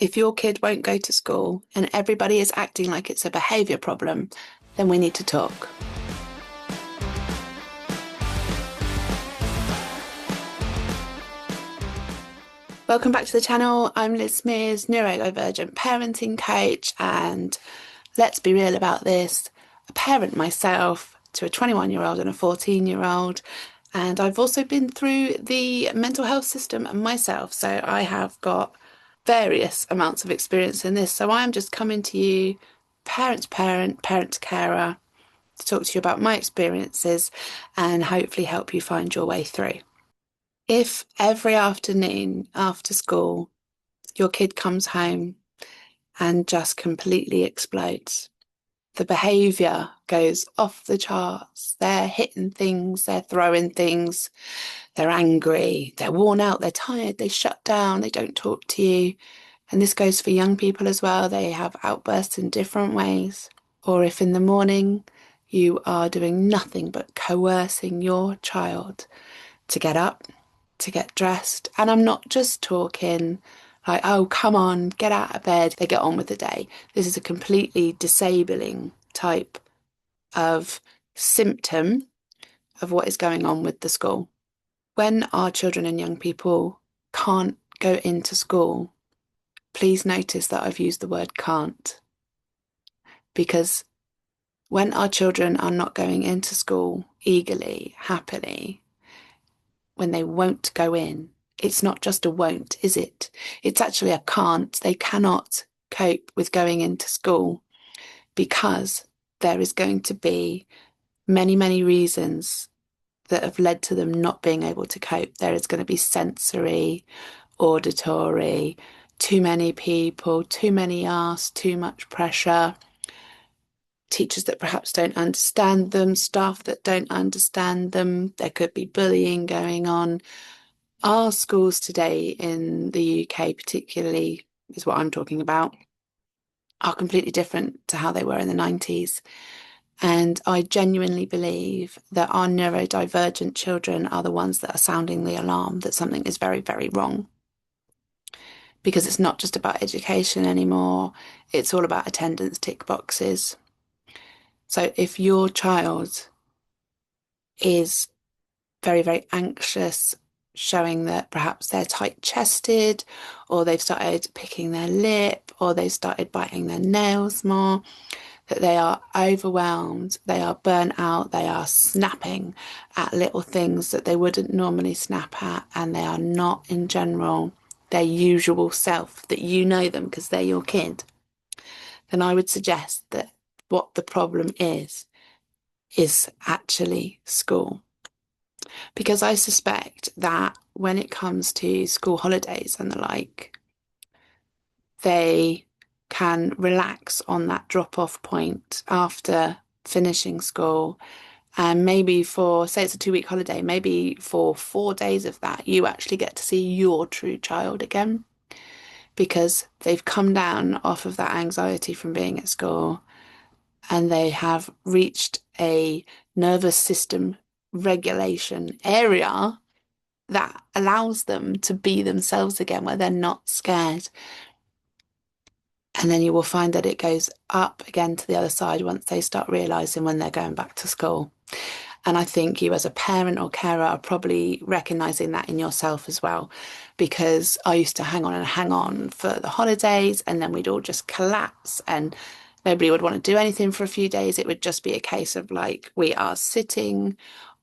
If your kid won't go to school and everybody is acting like it's a behaviour problem, then we need to talk. Welcome back to the channel. I'm Liz Mears, neurodivergent parenting coach, and let's be real about this. A parent myself to a 21-year-old and a 14-year-old, and I've also been through the mental health system myself, so I have got various amounts of experience in this. So I'm just coming to you, parent to parent, parent to carer, to talk to you about my experiences and hopefully help you find your way through. If every afternoon after school your kid comes home and just completely explodes, the behaviour goes off the charts, they're hitting things, they're throwing things, they're angry, they're worn out, they're tired, they shut down, they don't talk to you. And this goes for young people as well. They have outbursts in different ways. Or if in the morning you are doing nothing but coercing your child to get up, to get dressed. And I'm not just talking like, oh, come on, get out of bed, they get on with the day. This is a completely disabling type of symptom of what is going on with the school. When our children and young people can't go into school, please notice that I've used the word can't, because when our children are not going into school eagerly, happily, when they won't go in, it's not just a won't, is it? It's actually a can't. They cannot cope with going into school because there is going to be many, many reasons that have led to them not being able to cope. There is going to be sensory, auditory, too many people, too many asks, too much pressure, teachers that perhaps don't understand them, staff that don't understand them. There could be bullying going on. Our schools today in the UK particularly, is what I'm talking about, are completely different to how they were in the 90s. And I genuinely believe that our neurodivergent children are the ones that are sounding the alarm that something is very, very wrong. Because it's not just about education anymore, it's all about attendance tick boxes. So if your child is very, very anxious, showing that perhaps they're tight-chested, or they've started picking their lip, or they've started biting their nails more, that they are overwhelmed, they are burnt out, they are snapping at little things that they wouldn't normally snap at, and they are not in general their usual self, that you know them because they're your kid, then I would suggest that what the problem is actually school. Because I suspect that when it comes to school holidays and the like, they can relax on that drop-off point after finishing school. And maybe for, say it's a 2-week holiday, maybe for 4 days of that, you actually get to see your true child again, because they've come down off of that anxiety from being at school and they have reached a nervous system regulation area that allows them to be themselves again, where they're not scared. And then you will find that it goes up again to the other side once they start realising when they're going back to school. And I think you as a parent or carer are probably recognising that in yourself as well, because I used to hang on for the holidays, and then we'd all just collapse and nobody would want to do anything for a few days. It would just be a case of like, we are sitting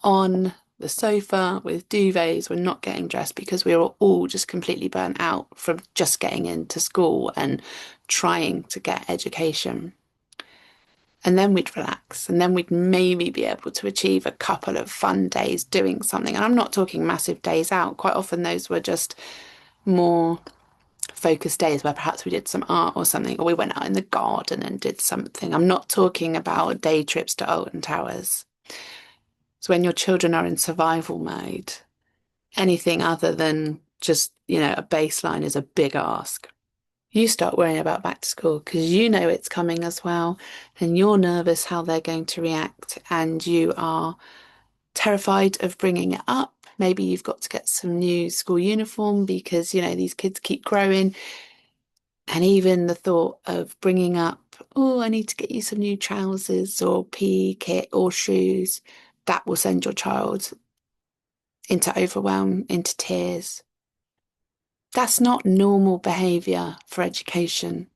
on the sofa with duvets, we're not getting dressed because we were all just completely burnt out from just getting into school and trying to get education. And then we'd relax, and then we'd maybe be able to achieve a couple of fun days doing something. And I'm not talking massive days out. Quite often those were just more focused days where perhaps we did some art or something, or we went out in the garden and did something. I'm not talking about day trips to Alton Towers. So when your children are in survival mode, anything other than just, a baseline is a big ask. You start worrying about back to school because you know it's coming as well, and you're nervous how they're going to react, and you are terrified of bringing it up. Maybe you've got to get some new school uniform because, these kids keep growing. And even the thought of bringing up, oh, I need to get you some new trousers or PE kit or shoes, that will send your child into overwhelm, into tears. That's not normal behaviour for education.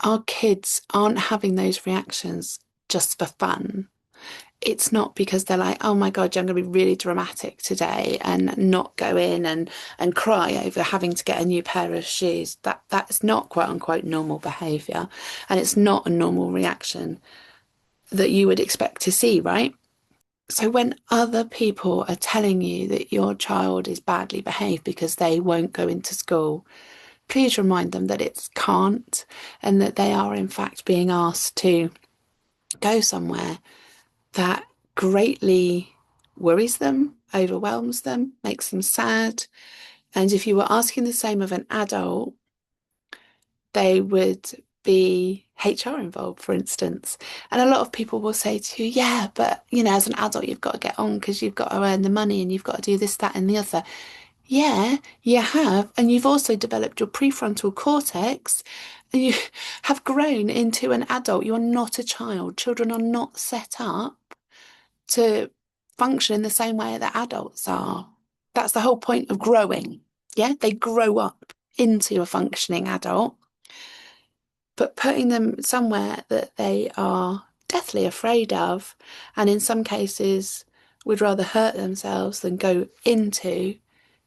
Our kids aren't having those reactions just for fun. It's not because they're like, oh my God, I'm going to be really dramatic today and not go in and cry over having to get a new pair of shoes. That's not quote unquote normal behaviour. And it's not a normal reaction that you would expect to see, right? So when other people are telling you that your child is badly behaved because they won't go into school, please remind them that it can't and that they are in fact being asked to go somewhere that greatly worries them, overwhelms them, makes them sad. And if you were asking the same of an adult, they would be HR involved, for instance. And a lot of people will say to you, yeah, but as an adult, you've got to get on because you've got to earn the money and you've got to do this, that, and the other. Yeah, you have. And you've also developed your prefrontal cortex. And you have grown into an adult. You're not a child. Children are not set up to function in the same way that adults are. That's the whole point of growing. Yeah, they grow up into a functioning adult, but putting them somewhere that they are deathly afraid of, and in some cases would rather hurt themselves than go into,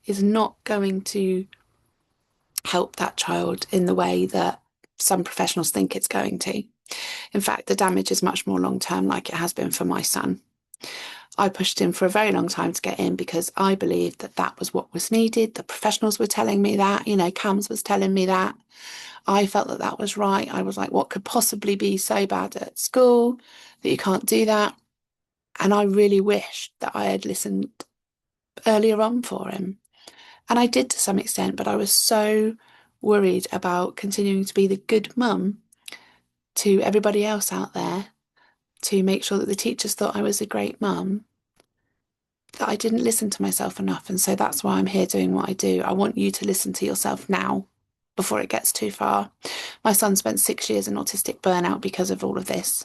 is not going to help that child in the way that some professionals think it's going to. In fact, the damage is much more long term, like it has been for my son. I pushed him for a very long time to get in because I believed that that was what was needed. The professionals were telling me that, CAMS was telling me that. I felt that that was right. I was like, what could possibly be so bad at school that you can't do that? And I really wished that I had listened earlier on for him. And I did to some extent, but I was so worried about continuing to be the good mum to everybody else out there to make sure that the teachers thought I was a great mum, that I didn't listen to myself enough. And so that's why I'm here doing what I do. I want you to listen to yourself now before it gets too far. My son spent 6 years in autistic burnout because of all of this,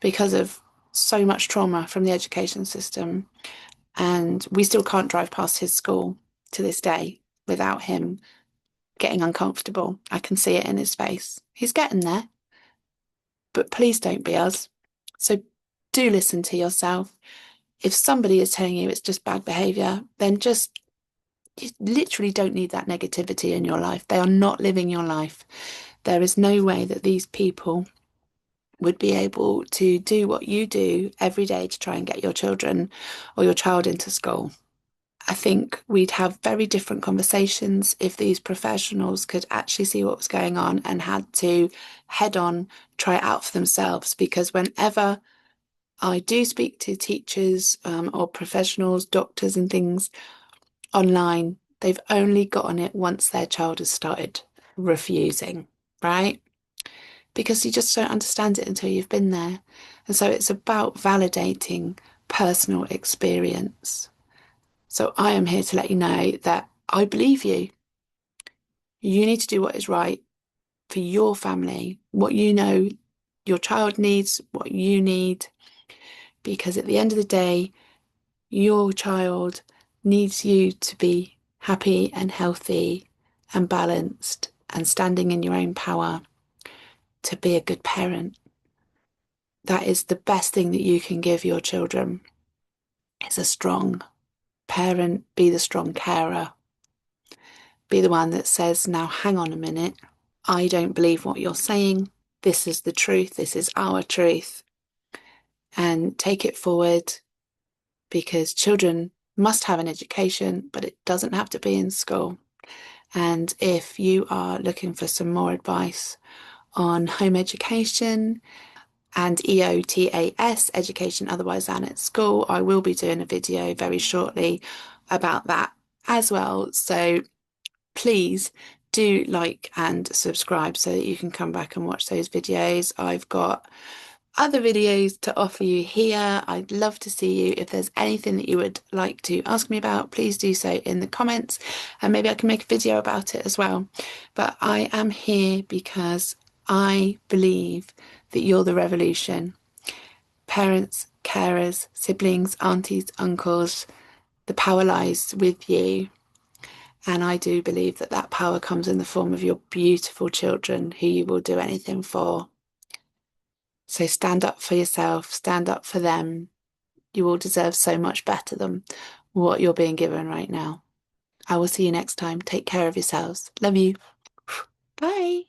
because of so much trauma from the education system. And we still can't drive past his school to this day without him getting uncomfortable. I can see it in his face. He's getting there, but please don't be us. So do listen to yourself. If somebody is telling you it's just bad behaviour, then you literally don't need that negativity in your life. They are not living your life. There is no way that these people would be able to do what you do every day to try and get your children or your child into school. I think we'd have very different conversations if these professionals could actually see what was going on and had to head on try it out for themselves. Because whenever I do speak to teachers or professionals, doctors and things online, they've only gotten it once their child has started refusing, right? Because you just don't understand it until you've been there. And so it's about validating personal experience. So I am here to let you know that I believe you. You need to do what is right for your family, what you know your child needs, what you need, because at the end of the day, your child needs you to be happy and healthy and balanced and standing in your own power to be a good parent. That is the best thing that you can give your children. Is a strong parent, be the strong carer, be the one that says, now hang on a minute, I don't believe what you're saying. This is the truth. This is our truth. And take it forward, because children must have an education, but it doesn't have to be in school. And if you are looking for some more advice on home education and EOTAS, education otherwise than at school, I will be doing a video very shortly about that as well. So please do like and subscribe so that you can come back and watch those videos. I've got other videos to offer you here. I'd love to see you. If there's anything that you would like to ask me about, please do so in the comments, and maybe I can make a video about it as well. But I am here because I believe that you're the revolution. Parents, carers, siblings, aunties, uncles, the power lies with you. And I do believe that that power comes in the form of your beautiful children who you will do anything for. So stand up for yourself, stand up for them. You all deserve so much better than what you're being given right now. I will see you next time. Take care of yourselves. Love you. Bye.